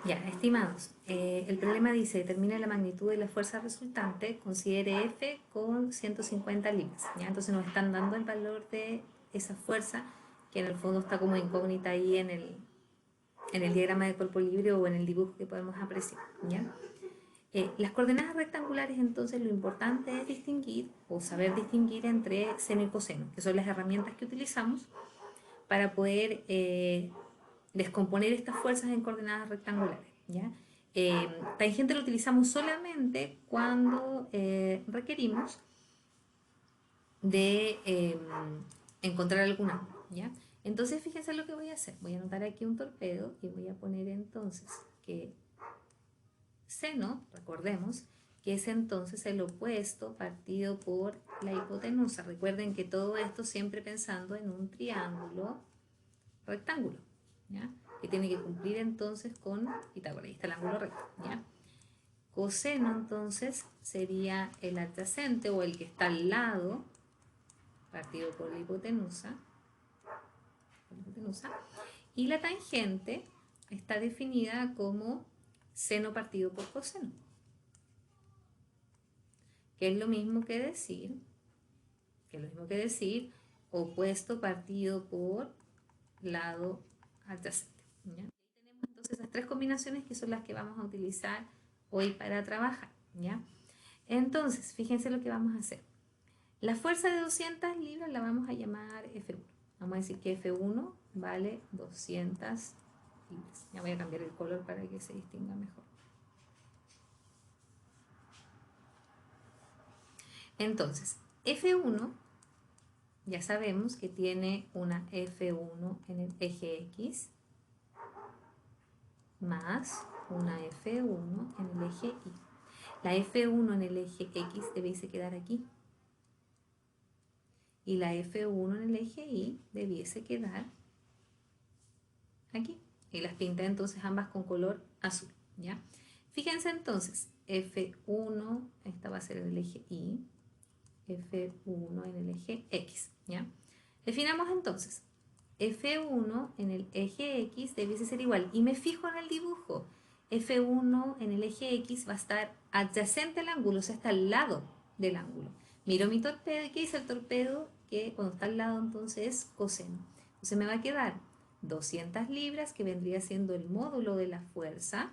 Ya, estimados, el problema dice, determina la magnitud de la fuerza resultante, considere F con 150 libras. ¿Ya? Entonces nos están dando el valor de esa fuerza, que en el fondo está como incógnita ahí en el diagrama de cuerpo libre o en el dibujo que podemos apreciar. ¿Ya? Las coordenadas rectangulares, entonces, lo importante es distinguir o saber distinguir entre seno y coseno, que son las herramientas que utilizamos para poder descomponer estas fuerzas en coordenadas rectangulares. ¿Ya? Tangente lo utilizamos solamente cuando requerimos de encontrar algún ángulo. ¿Ya? Entonces, fíjense lo que voy a hacer. Voy a anotar aquí un torpedo y voy a poner entonces que seno, recordemos, que es entonces el opuesto partido por la hipotenusa. Recuerden que todo esto siempre pensando en un triángulo rectángulo, ¿ya? Que tiene que cumplir entonces con Pitágoras. Ahí está el ángulo recto, ¿ya? Coseno entonces sería el adyacente o el que está al lado, partido por la hipotenusa. Y la tangente está definida como seno partido por coseno, que es lo mismo que decir opuesto partido por lado adyacente. ¿Ya? Tenemos entonces esas tres combinaciones que son las que vamos a utilizar hoy para trabajar. ¿Ya? Entonces, fíjense lo que vamos a hacer. La fuerza de 200 libras la vamos a llamar F1. Vamos a decir que F1 vale 200 libras. Ya voy a cambiar el color para que se distinga mejor. Entonces, F1 ya sabemos que tiene una F1 en el eje X más una F1 en el eje Y. La F1 en el eje X debiese quedar aquí. Y la F1 en el eje Y debiese quedar aquí. Y las pinté entonces ambas con color azul. ¿Ya? Fíjense entonces, F1, esta va a ser en el eje Y, F1 en el eje X. ¿Ya? Definamos entonces, F1 en el eje X debiese ser igual. Y me fijo en el dibujo. F1 en el eje X va a estar adyacente al ángulo, o sea, está al lado del ángulo. Miro mi torpedo y ¿qué dice el torpedo? Que cuando está al lado entonces es coseno. Entonces me va a quedar 200 libras, que vendría siendo el módulo de la fuerza,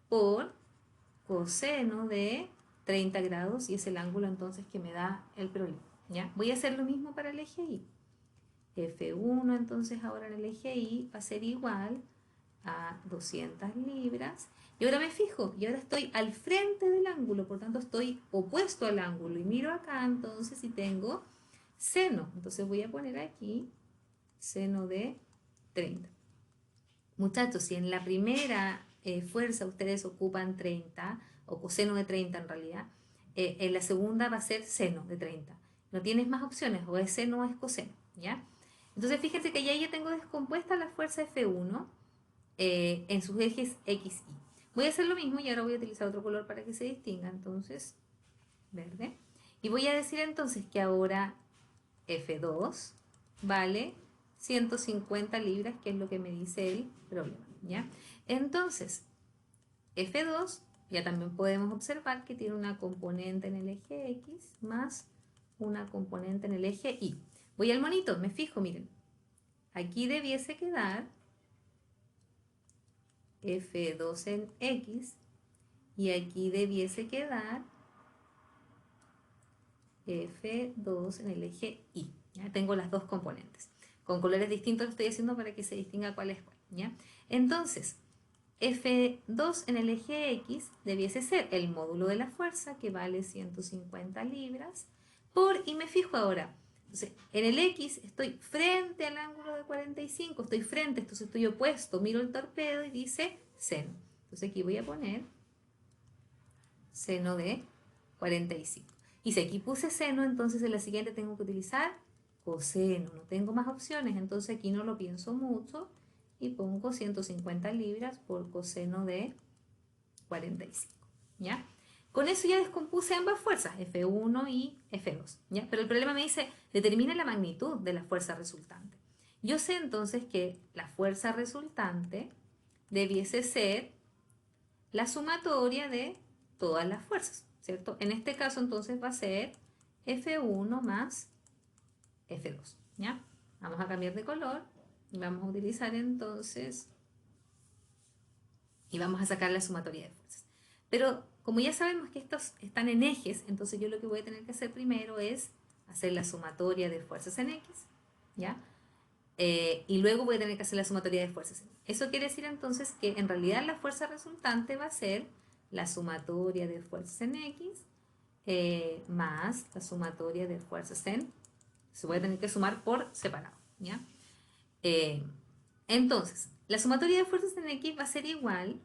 por coseno de 30 grados, y es el ángulo entonces que me da el problema. ¿Ya? Voy a hacer lo mismo para el eje Y. F1 entonces ahora en el eje Y va a ser igual a 200 libras. Y ahora me fijo, y ahora estoy al frente del ángulo, por tanto estoy opuesto al ángulo. Y miro acá entonces y tengo seno. Entonces voy a poner aquí seno de 30. Muchachos, si en la primera fuerza ustedes ocupan 30, o coseno de 30 en realidad, en la segunda va a ser seno de 30. No tienes más opciones, o es seno o es coseno, ¿ya? Entonces fíjense que ya tengo descompuesta la fuerza F1 en sus ejes X, Y. Voy a hacer lo mismo y ahora voy a utilizar otro color para que se distinga, entonces, verde. Y voy a decir entonces que ahora F2 vale 150 libras, que es lo que me dice el problema, ¿ya? Entonces, F2 ya también podemos observar que tiene una componente en el eje X más una componente en el eje Y. Voy al monito, me fijo, miren. Aquí debiese quedar F2 en X y aquí debiese quedar F2 en el eje Y. ¿Ya? Tengo las dos componentes. Con colores distintos lo estoy haciendo para que se distinga cuál es cuál. ¿Ya? Entonces, F2 en el eje X debiese ser el módulo de la fuerza, que vale 150 libras, y me fijo ahora, entonces, en el X estoy frente al ángulo de 45, estoy frente, entonces estoy opuesto, miro el torpedo y dice seno. Entonces aquí voy a poner seno de 45. Y si aquí puse seno, entonces en la siguiente tengo que utilizar coseno. No tengo más opciones, entonces aquí no lo pienso mucho y pongo 150 libras por coseno de 45. ¿Ya? Con eso ya descompuse ambas fuerzas, F1 y F2. ¿Ya? Pero el problema me dice, determina la magnitud de la fuerza resultante. Yo sé entonces que la fuerza resultante debiese ser la sumatoria de todas las fuerzas, ¿cierto? En este caso entonces va a ser F1 más F2, ¿ya? Vamos a cambiar de color y vamos a utilizar entonces, y vamos a sacar la sumatoria de fuerzas. Pero como ya sabemos que estos están en ejes, entonces yo lo que voy a tener que hacer primero es hacer la sumatoria de fuerzas en X, ¿ya? Y luego voy a tener que hacer la sumatoria de fuerzas en Y. Eso quiere decir entonces que en realidad la fuerza resultante va a ser la sumatoria de fuerzas en X más la sumatoria de fuerzas en... Se voy a tener que sumar por separado, ¿ya? Entonces, la sumatoria de fuerzas en X va a ser igual,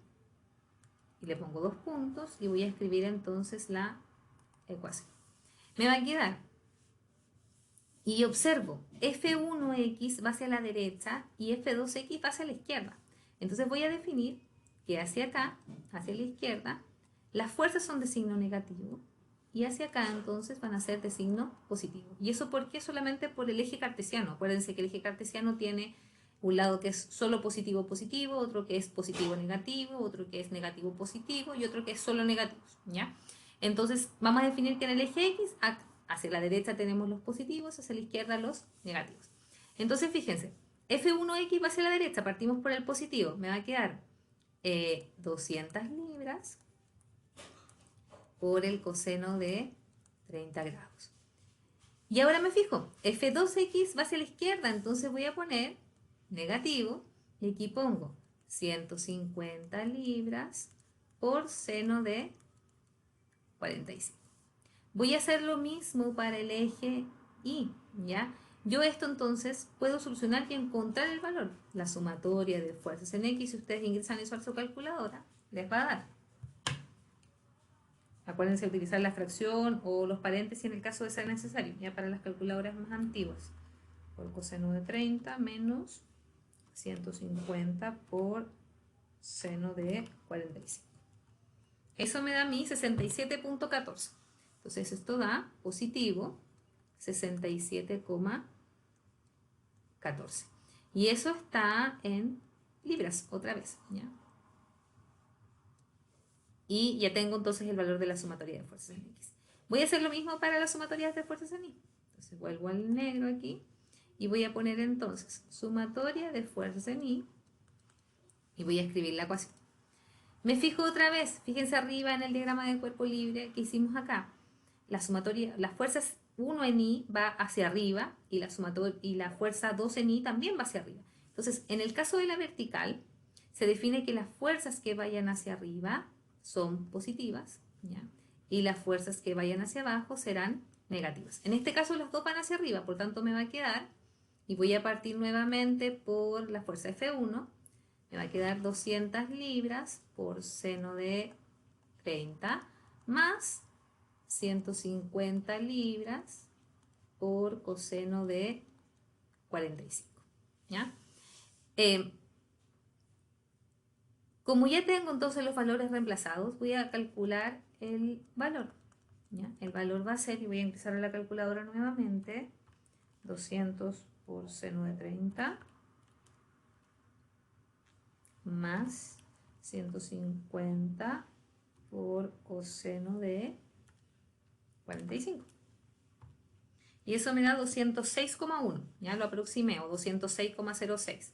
y le pongo 2 puntos, y voy a escribir entonces la ecuación. Me va a quedar, y observo, F1X va hacia la derecha y F2X va hacia la izquierda. Entonces voy a definir que hacia acá, hacia la izquierda, las fuerzas son de signo negativo, y hacia acá entonces van a ser de signo positivo. ¿Y eso por qué? Solamente por el eje cartesiano. Acuérdense que el eje cartesiano tiene un lado que es solo positivo positivo, otro que es positivo negativo, otro que es negativo positivo y otro que es solo negativo, ¿ya? Entonces vamos a definir que en el eje X hacia la derecha tenemos los positivos, hacia la izquierda los negativos. Entonces fíjense, F1X va hacia la derecha, partimos por el positivo, me va a quedar 200 libras por el coseno de 30 grados. Y ahora me fijo, F2X va hacia la izquierda, entonces voy a poner negativo y aquí pongo 150 libras por seno de 45. Voy a hacer lo mismo para el eje Y, ¿ya? Yo esto entonces puedo solucionar y encontrar el valor. La sumatoria de fuerzas en X, si ustedes ingresan eso a su calculadora, les va a dar. Acuérdense de utilizar la fracción o los paréntesis en el caso de ser necesario, ya para las calculadoras más antiguas. Por coseno de 30 menos 150 por seno de 45. Eso me da a mí 67.14. Entonces esto da positivo 67,14. Y eso está en libras, otra vez, ¿ya? Y ya tengo entonces el valor de la sumatoria de fuerzas en X. Voy a hacer lo mismo para las sumatorias de fuerzas en Y. Entonces vuelvo al negro aquí y voy a poner entonces sumatoria de fuerzas en Y y voy a escribir la ecuación. Me fijo otra vez, fíjense arriba en el diagrama del cuerpo libre que hicimos acá. La sumatoria, las fuerzas 1 en Y va hacia arriba y la fuerza 2 en Y también va hacia arriba. Entonces, en el caso de la vertical, se define que las fuerzas que vayan hacia arriba son positivas, ¿ya? Y las fuerzas que vayan hacia abajo serán negativas. En este caso las dos van hacia arriba, por tanto me va a quedar, y voy a partir nuevamente por la fuerza F1, me va a quedar 200 libras por seno de 30 más 150 libras por coseno de 45, ¿ya? Como ya tengo entonces los valores reemplazados, voy a calcular el valor, ¿ya? El valor va a ser, y voy a ingresar a la calculadora nuevamente, 200 por seno de 30 más 150 por coseno de 45. Y eso me da 206,1, ya lo aproximé, o 206,06.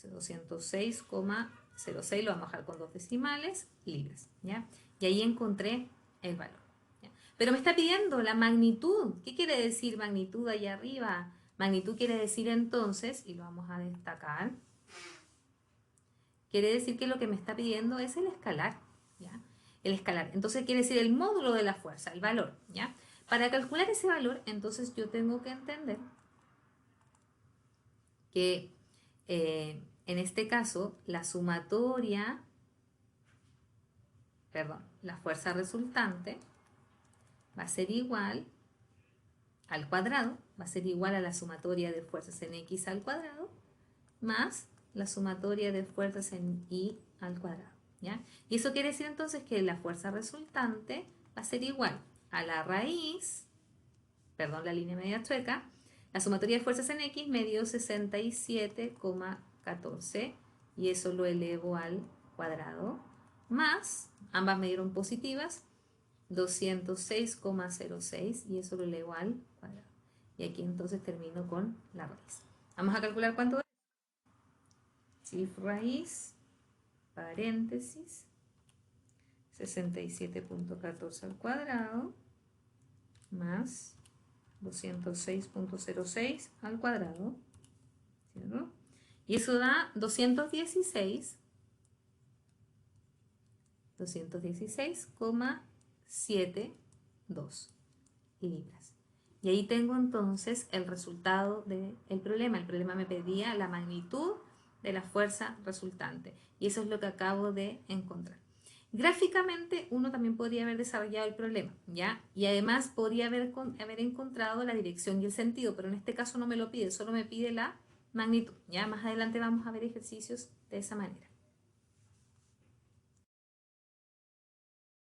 206,06 lo vamos a bajar con 2 decimales, libras, ¿ya? Y ahí encontré el valor, ¿ya? Pero me está pidiendo la magnitud. ¿Qué quiere decir magnitud allá arriba? Magnitud quiere decir entonces, y lo vamos a destacar, quiere decir que lo que me está pidiendo es el escalar, ¿ya? El escalar. Entonces quiere decir el módulo de la fuerza, el valor, ¿ya? Para calcular ese valor, entonces yo tengo que entender que en este caso la sumatoria, la fuerza resultante va a ser igual al cuadrado, va a ser igual a la sumatoria de fuerzas en X al cuadrado, más la sumatoria de fuerzas en Y al cuadrado, ¿ya? Y eso quiere decir entonces que la fuerza resultante va a ser igual a la raíz, la línea media chueca, la sumatoria de fuerzas en X me dio 67,14 y eso lo elevo al cuadrado más, ambas me dieron positivas, 206,06 y eso lo elevo al cuadrado. Y aquí entonces termino con la raíz. Vamos a calcular cuánto es. Chief raíz, paréntesis, 67.14 al cuadrado, más 206.06 al cuadrado, ¿cierto? Y eso da 216,72 libras. Y ahí tengo entonces el resultado del problema. El problema me pedía la magnitud de la fuerza resultante. Y eso es lo que acabo de encontrar. Gráficamente uno también podría haber desarrollado el problema, ¿ya? Y además podría haber encontrado la dirección y el sentido, pero en este caso no me lo pide, solo me pide la magnitud, ¿ya? Más adelante vamos a ver ejercicios de esa manera.